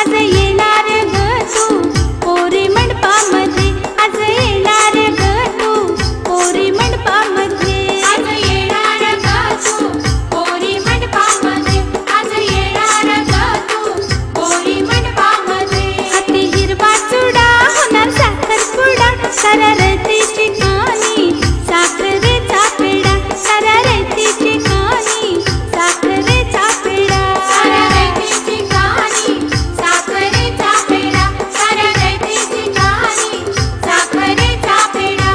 आज येणार ग तू पोरी मंडपामध्ये, आज येणार ग तू पोरी मंडपामध्ये, आज येणार ग तू पोरी मंडपामध्ये, आज येणार ग तू पोरी मंडपामध्ये. हाती हिरवा चुडा होणार साखरपुडा, सररतीची कानी साखरेचा पेडा, सररतीची कानी साखरेचा पेडा, सररतीची कानी साखरेचा पेडा, सररतीची कानी साखरेचा पेडा.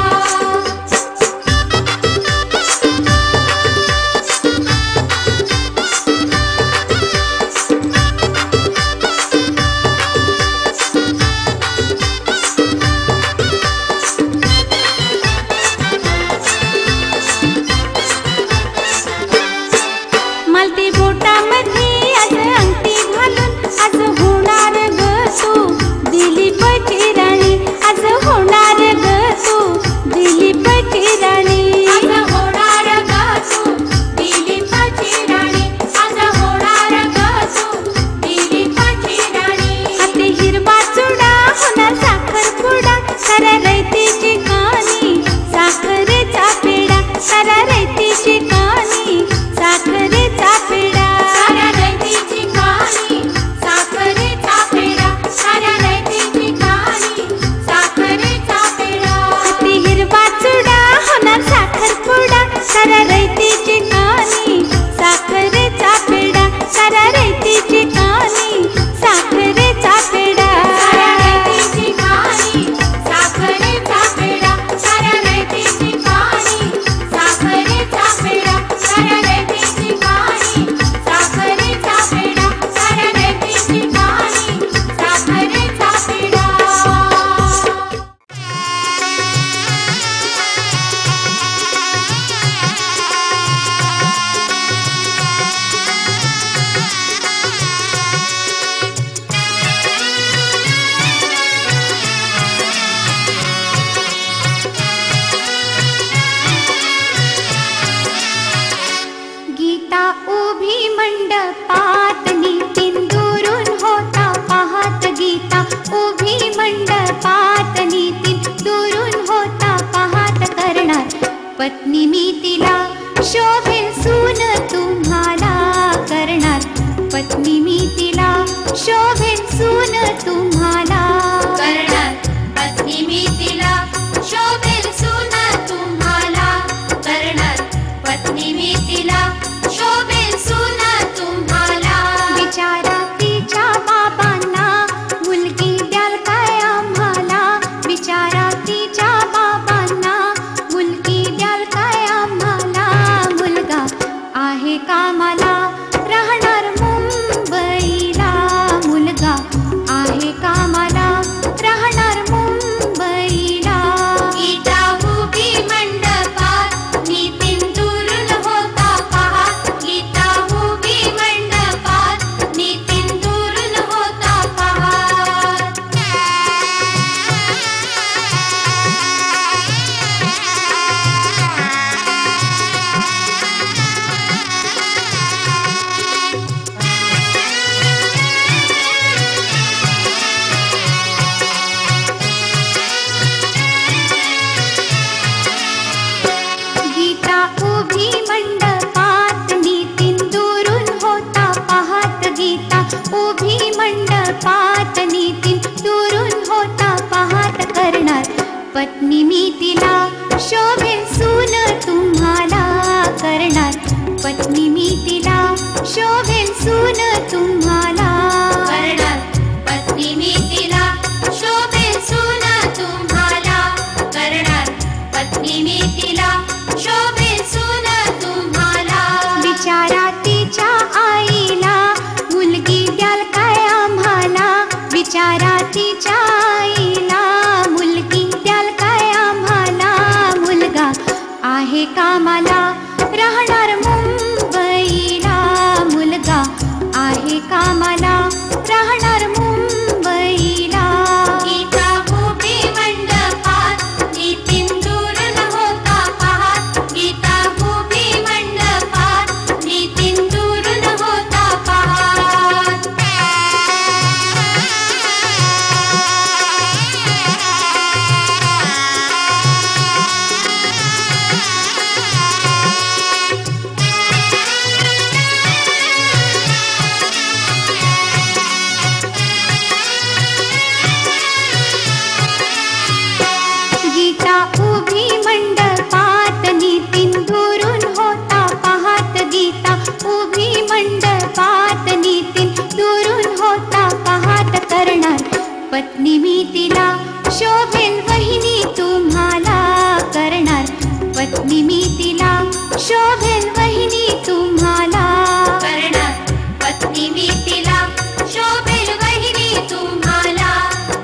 मालती बोटामध्ये आज अंगठी घालून, आज होणार ग तू दिलीपची राणी, आज होणार ग तू दिलीपची राणी, आज होणार ग तू दिलीपची राणी, आज होणार ग तू दिलीपची राणी. हाती हिरवा चुडा होणार साखरपुडा, सररतीची कानी साखरेचा पेडा, सररतीची कानी साखरेचा पेडा, सररतीची कानी साखरेचा पेडा, सररतीची कानी साखरेचा पेडा. हाती हिरवा चुडा होणार साखरपुडा, सररतीची कानी साखरेचा पेडा, सररतीची कानी साखरेचा पेडा, सररतीची कानी साखरेचा पेडा, सररतीची कानी साखरेचा पेडा, सररतीची कानी साखरेचा पेडा, सररतीची कानी साखरेचा पेडा. गीता उभी मंडपात, नितीन दुरून होता पाहत, गीता उभी मंडपात, नितीन दुरून होता पाहत, करणार पत्नी मी तिला शोभेल सून तुम्हाला, करणार पत्नी मी तिला शोभेल सून तुम्हाला, करणार पत्नी मी तिला शोभेल सून तुम्हाला, करणार पत्नी मी तिला शोभेल सून तुम्हाला. विचारा तिच्या बाबांना मुलगी द्याल काय आम्हाला, विचारा तिच्या बाबांना मुलगी द्याल काय आम्हाला, मुलगा आहे कामाला राहणार मुंबईला, मुलगा आहे कामाला राहणार मुंबईला. गीता उभी मंडपात, नितीन दुरून होता पाहत, गीता उभी मंडपात, नितीन दुरून होता पाहत. गीता उभी मंडपात, नितीन दुरून होता पाहत, गीता उभी मंडपात, नितीन दुरून होता पाहत, करणार पत्नी मी तिला शोभेल सून तुम्हाला, करणार पत्नी मी तिला शोभेल सून तुम्हाला, करणार पत्नी मी तिला शोभेल सून तुम्हाला, करणार पत्नी मी तिला शोभेल सून तुम्हाला. विचारा तिच्या आईला मुलगी द्याल काय आम्हाला, विचारा तिच्या आईला मुलगी द्याल काय आम्हाला, मुलगा आहे कामाला राहणार मुंबईला, मुलगा आहे तिला शोभेल वहिनी तुम्हाला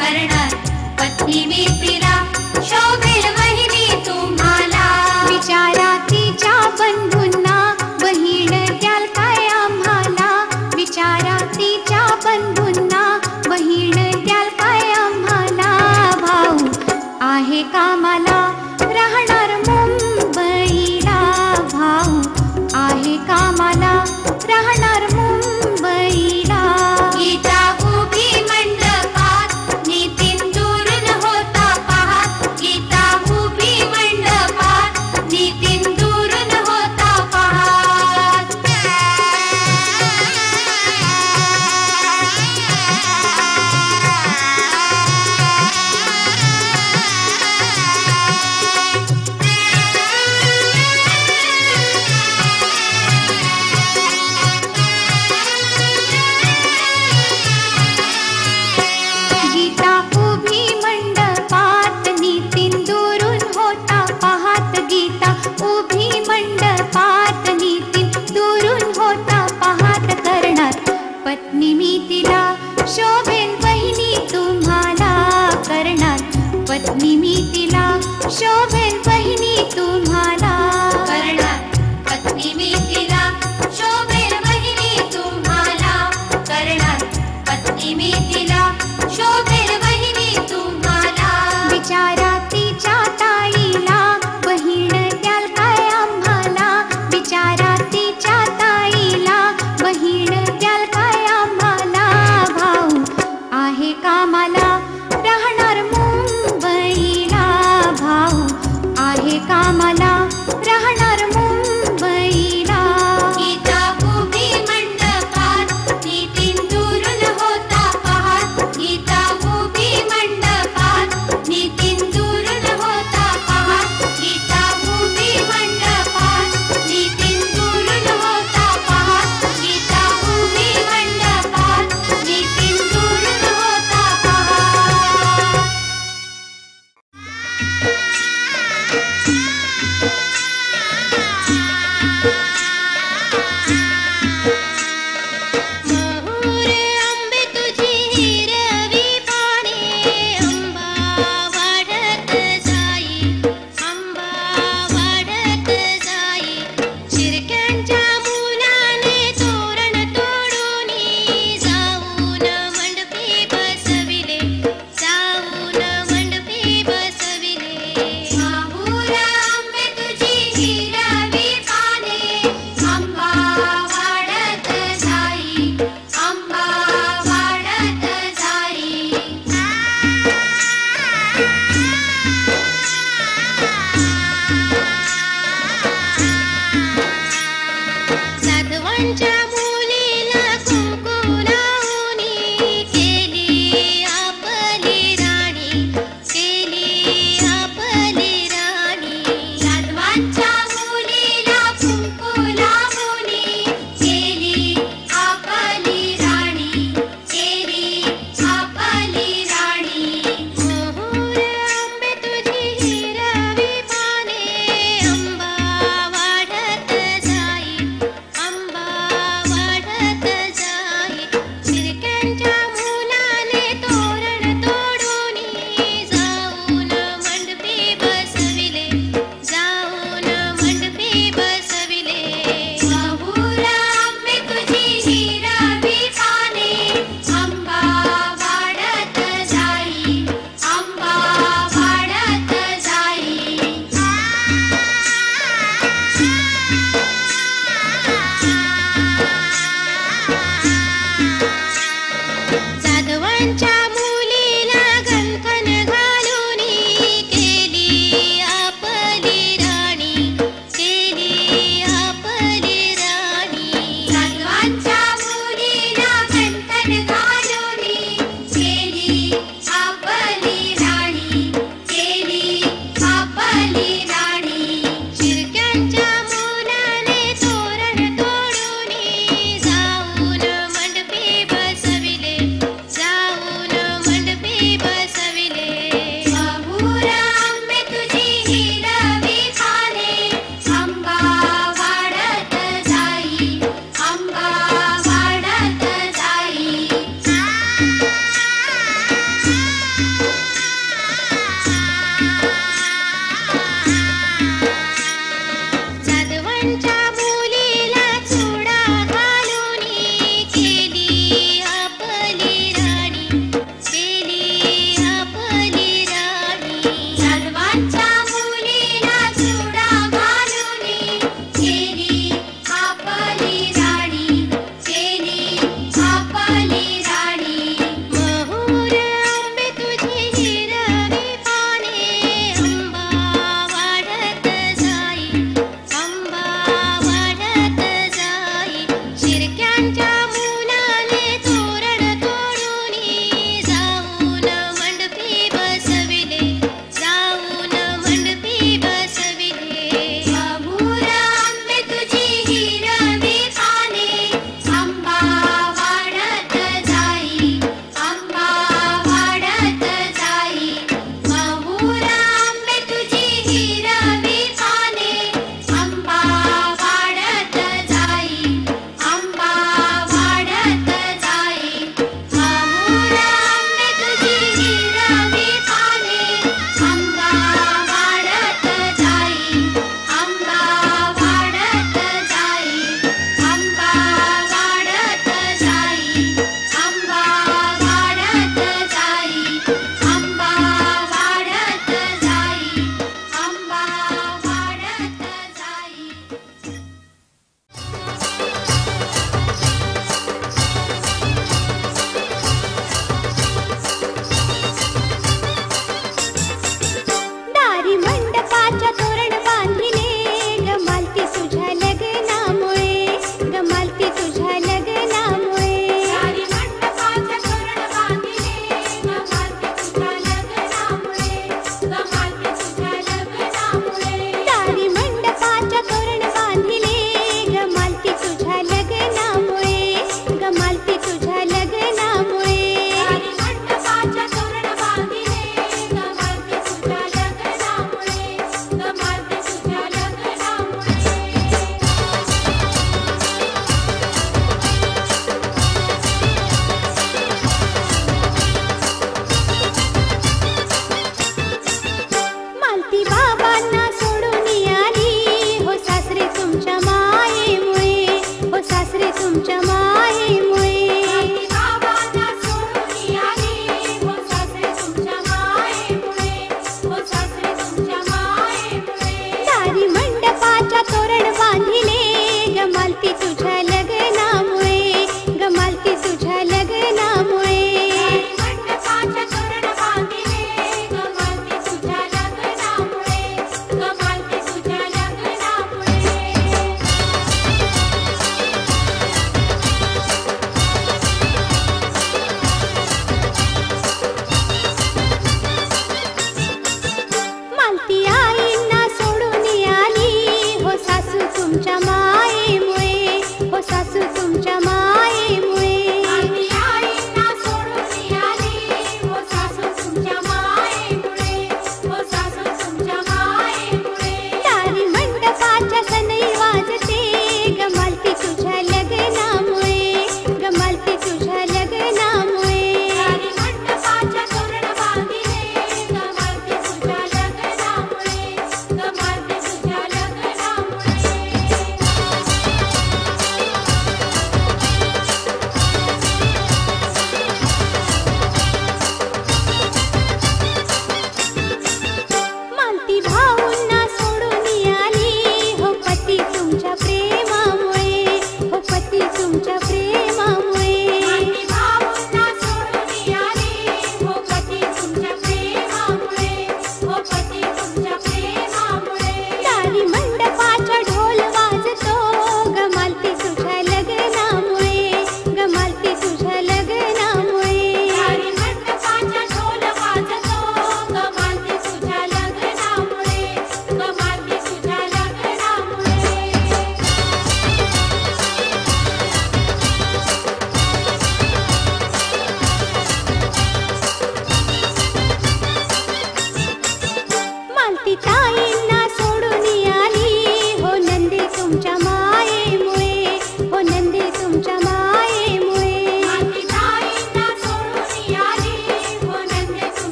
करणार पत्नी मी तिला शोभेल वहिनी तुम्हाला विचारा तिच्या बंधूंना बहीण द्याल काय आम्हाला विचारा तिच्या बंधूंना बहीण द्याल काय आम्हाला भाऊ आहे कामाला राहणार मुंबईला भाऊ आहे कामाला राहणार मुंबईला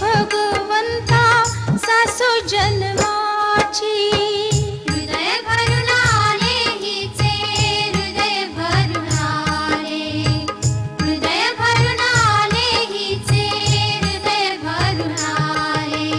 भगवंता सासू जन्माची. हृदय भरून आले हिचे हृदय भरून आले. हृदय भरून आले हिचे हृदय भरून आले.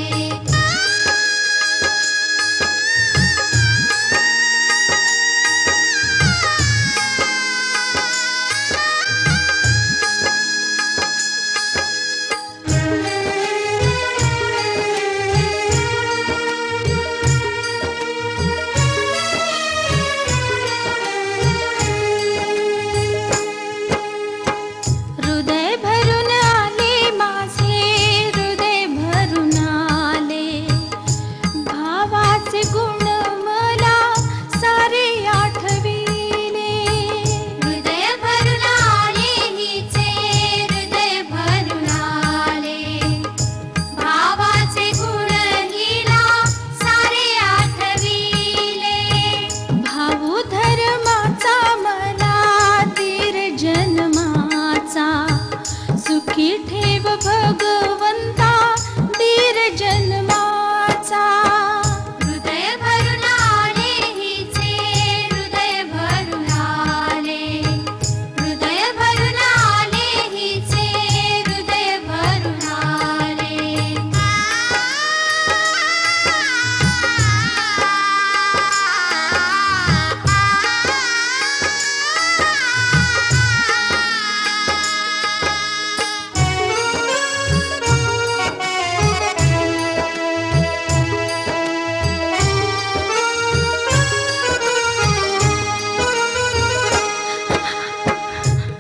हृदय भरून आले माझे हृदय भरून आले. भावाचे गुण मला सारे आठविले. हृदय भरून आले हिचे हृदय भरून आले. भावाचे गुण हिला सारे आठविले. भाऊ धर्माचा मला दीर जन्माचा. सुखी ठेव भगवंता दीर जन्माचा. हृदय भरून आले हिचे हृदय भरून आले. हृदय भरून आले हिचे हृदय भरून आले.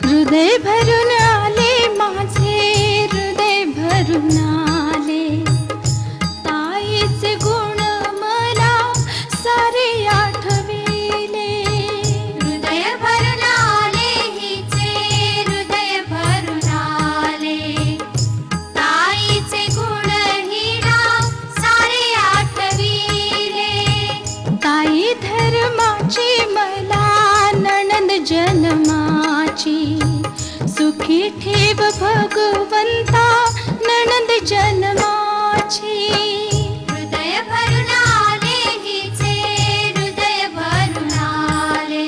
हृदय भरून आले माझे हृदय भरून आले. ताईचे गुण मला सारे आठविले. हृदय भरून आले हिचे हृदय भरून आले. ताईचे गुण हिला सारे आठविले. ताई धर्माची मला नणंद जन्माची. सुखी ठेव भगवंता नणंद जन्माची. हृदय भरून आले हिचे हृदय भरून आले.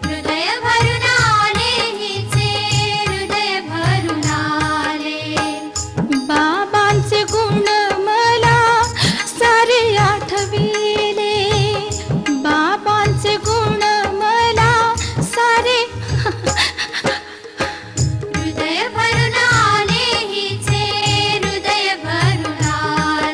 हृदय भरून आले हिचे हृदय भरून आले. बाबांचे गुण मला सारे आठविले. बाबांचे गुण मला सारे हृदय भरून आले हिचे हृदय भरून आले.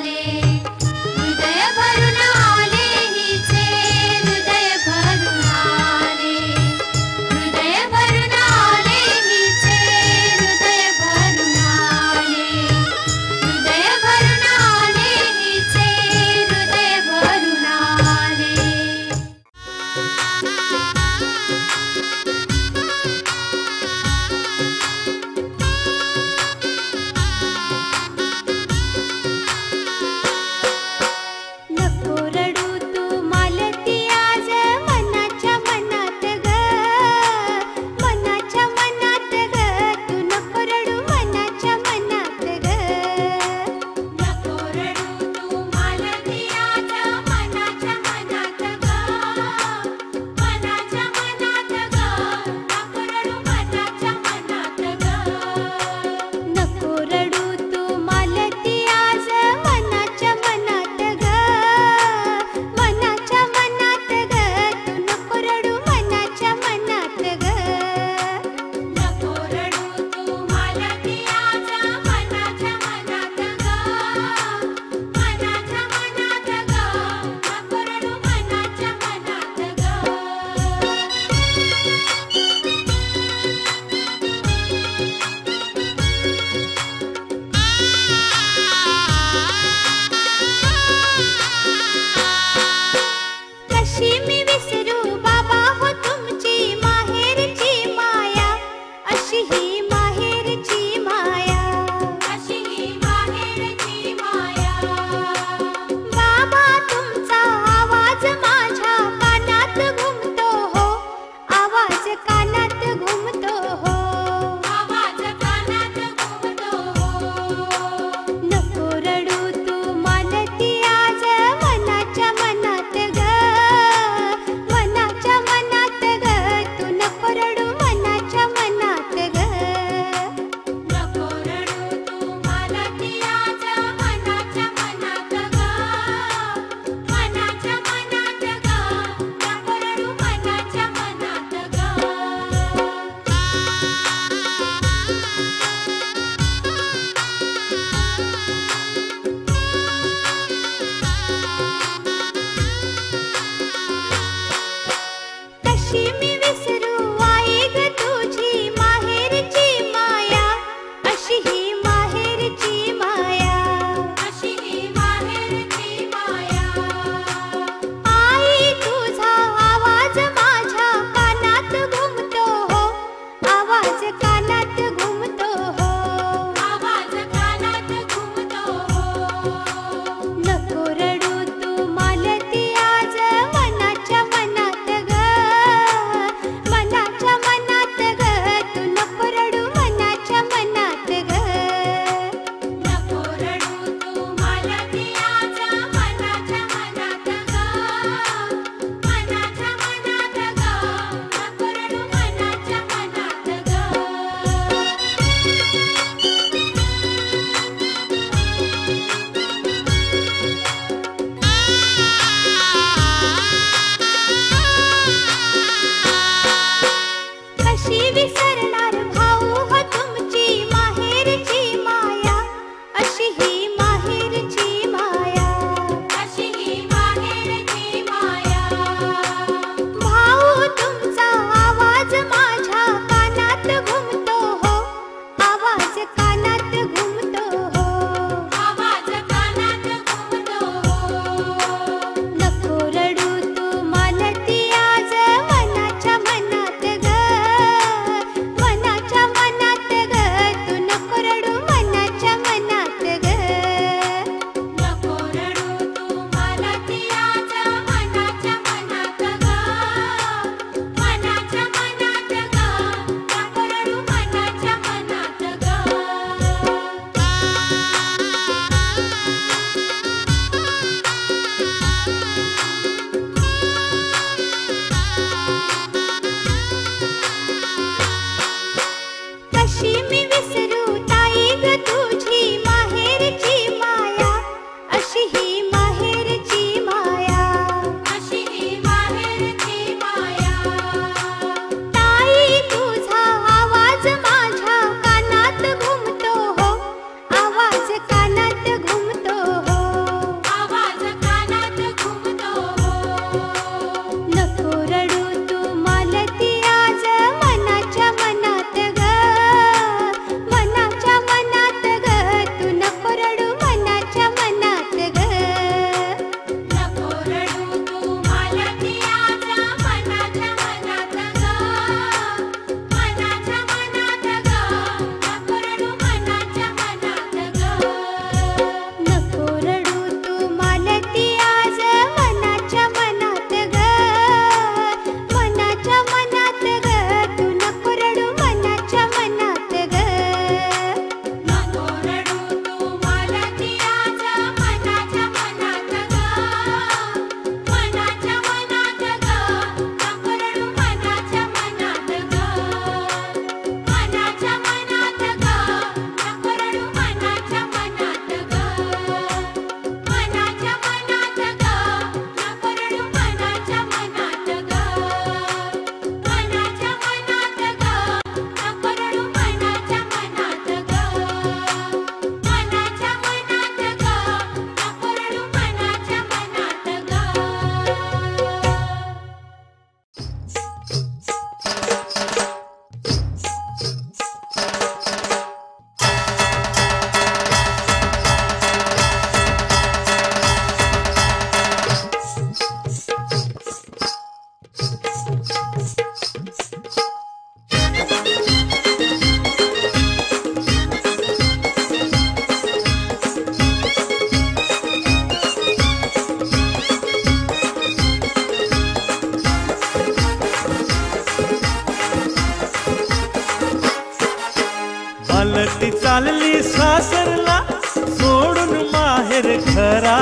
चालली सासरला सोडून माहेर खरा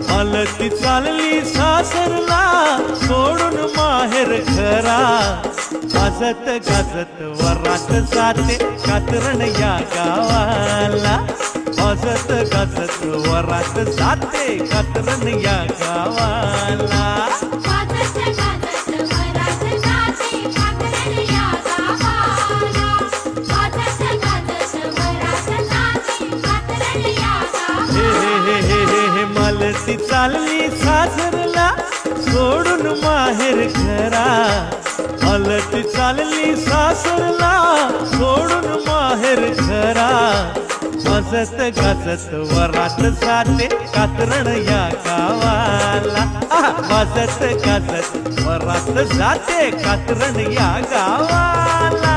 हलती चालली सासरला सोडून माहेर खरा गाजत गाजत वरात जाते कातरण या गावाला गाजत गाजत वरात जाते कातरण या गावाला मालती चालली सासरला सोडून माहेर खरा हलती चालली सासरला सोडून माहेर खरा गाजत गाजत वरात जाते कातरण या गावाला गाजत गाजत वरात जाते कातरण या गावाला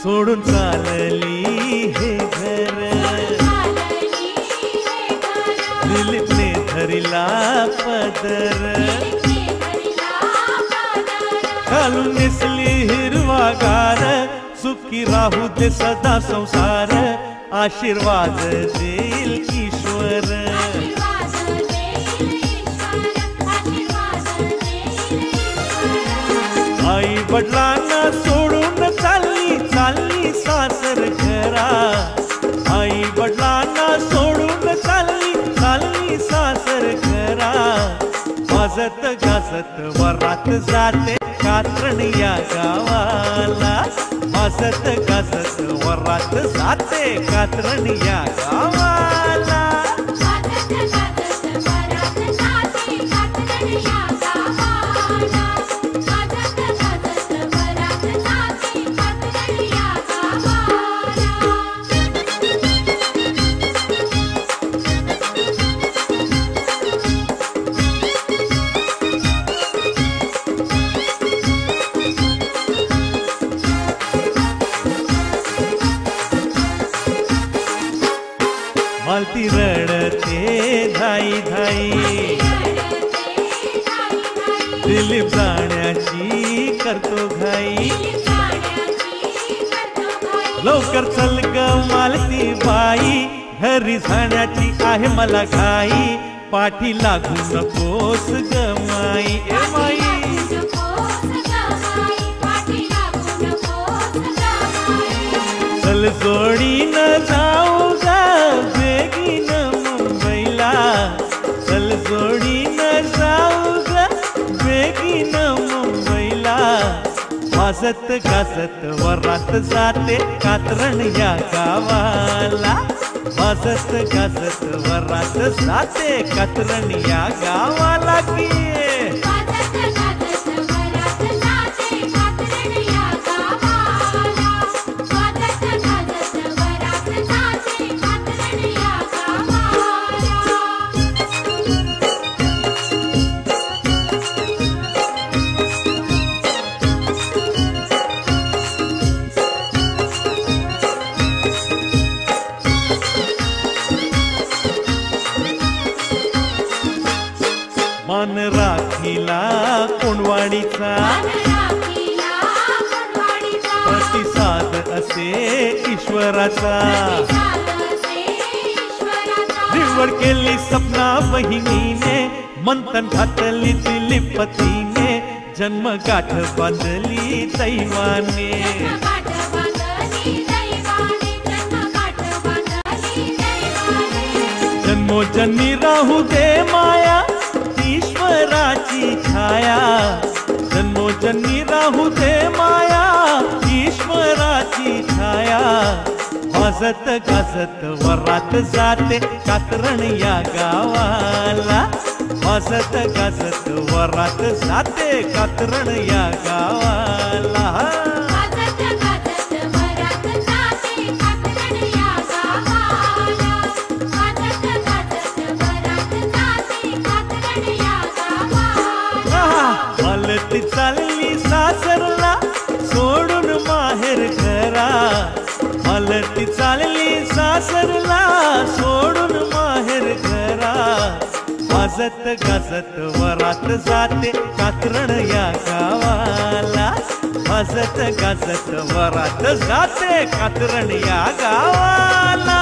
सोडून चालली हे घर दिलीपने धरिला पदर घालून नेसली हिरवा गार सुखी राहू दे सदा संसार आशीर्वाद देईल ईश्वर आई वडिलांना सोडून चालली सासर घरा आई वडिलांना सोडून चालली सासर घरा गाजत गाजत वरात जाते कातरण या गावाला गाजत गाजत वरात जाते कातरण या गावाला मालती रडते धाई धाई दिलीप जाण्याची करतो घाई लवकर चल ग मालती बाई घरी जाण्याची आहे मला घाई पाठी लागू नकोस ग माई ए माई चल जोडीन जाऊ ग बेगीन मुंबईला चल जोडीन जाऊ ग बेगीन मुंबईला गाजत गाजत वरात जाते कातरण या गावाला गाजत गाजत वरात जाते कातरण या गावाला की मान राखीला कोणवाडीचा प्रतिसाद असे ईश्वराचा निवड केली सपना बहिणीने मंथन घातली दिलीपतीने जन्मगाठ बांधली दैवाने जन्मोजन्मी राहू दे माया ईश्वराची छाया जन्मोजन्मी राहू दे माया ईश्वराची छाया गाजत गाजत वरात जाते कातरण या गावाला गाजत गाजत वरात जाते कातरण या गावाला गाजत गाजत वरात जाते कातरण या गावाला वाजत गाजत वरात जाते कात्रण या गावाला. वाजत गाजत वरात जाते कात्रण या गावाला.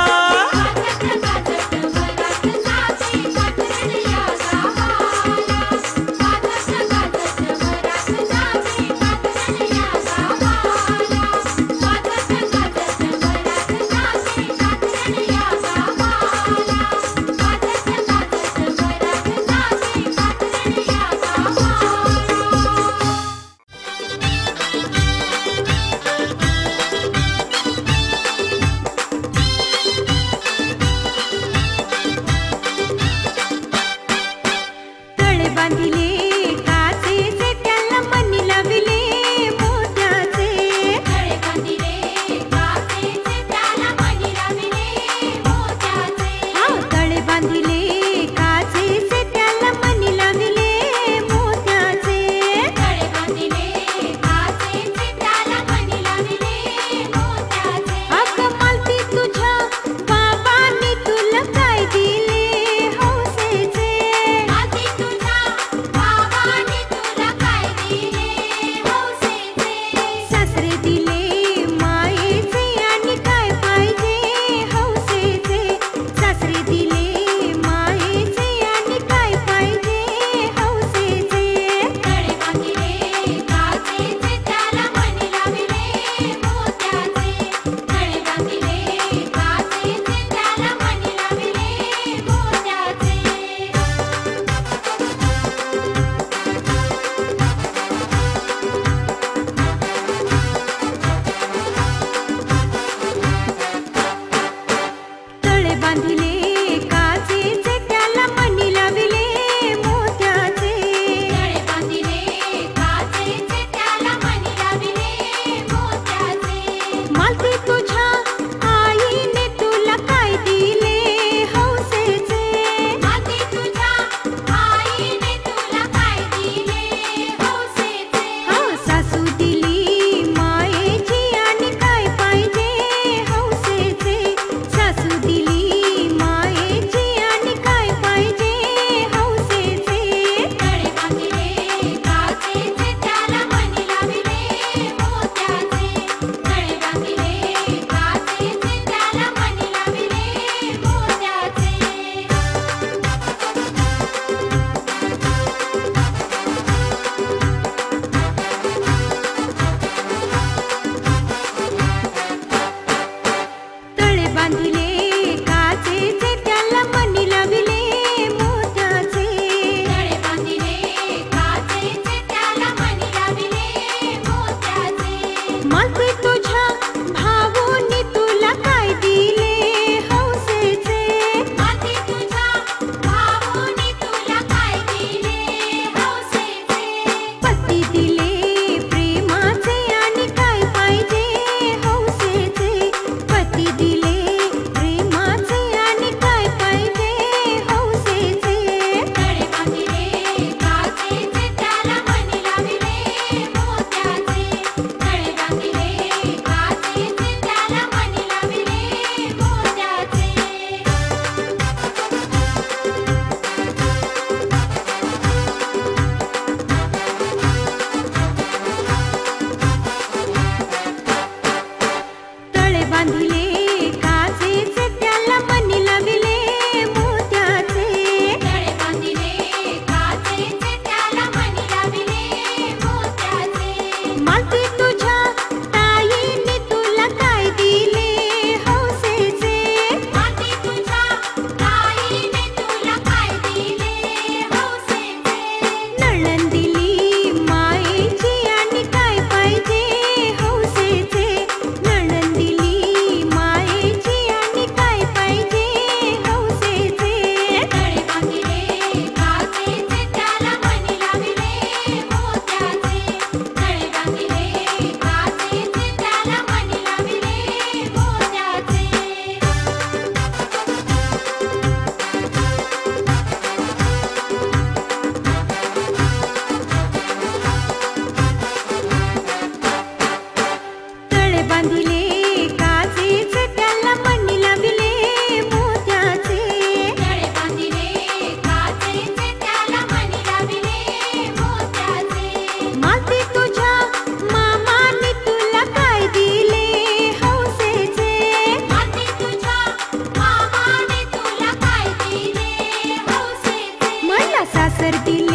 सर्दी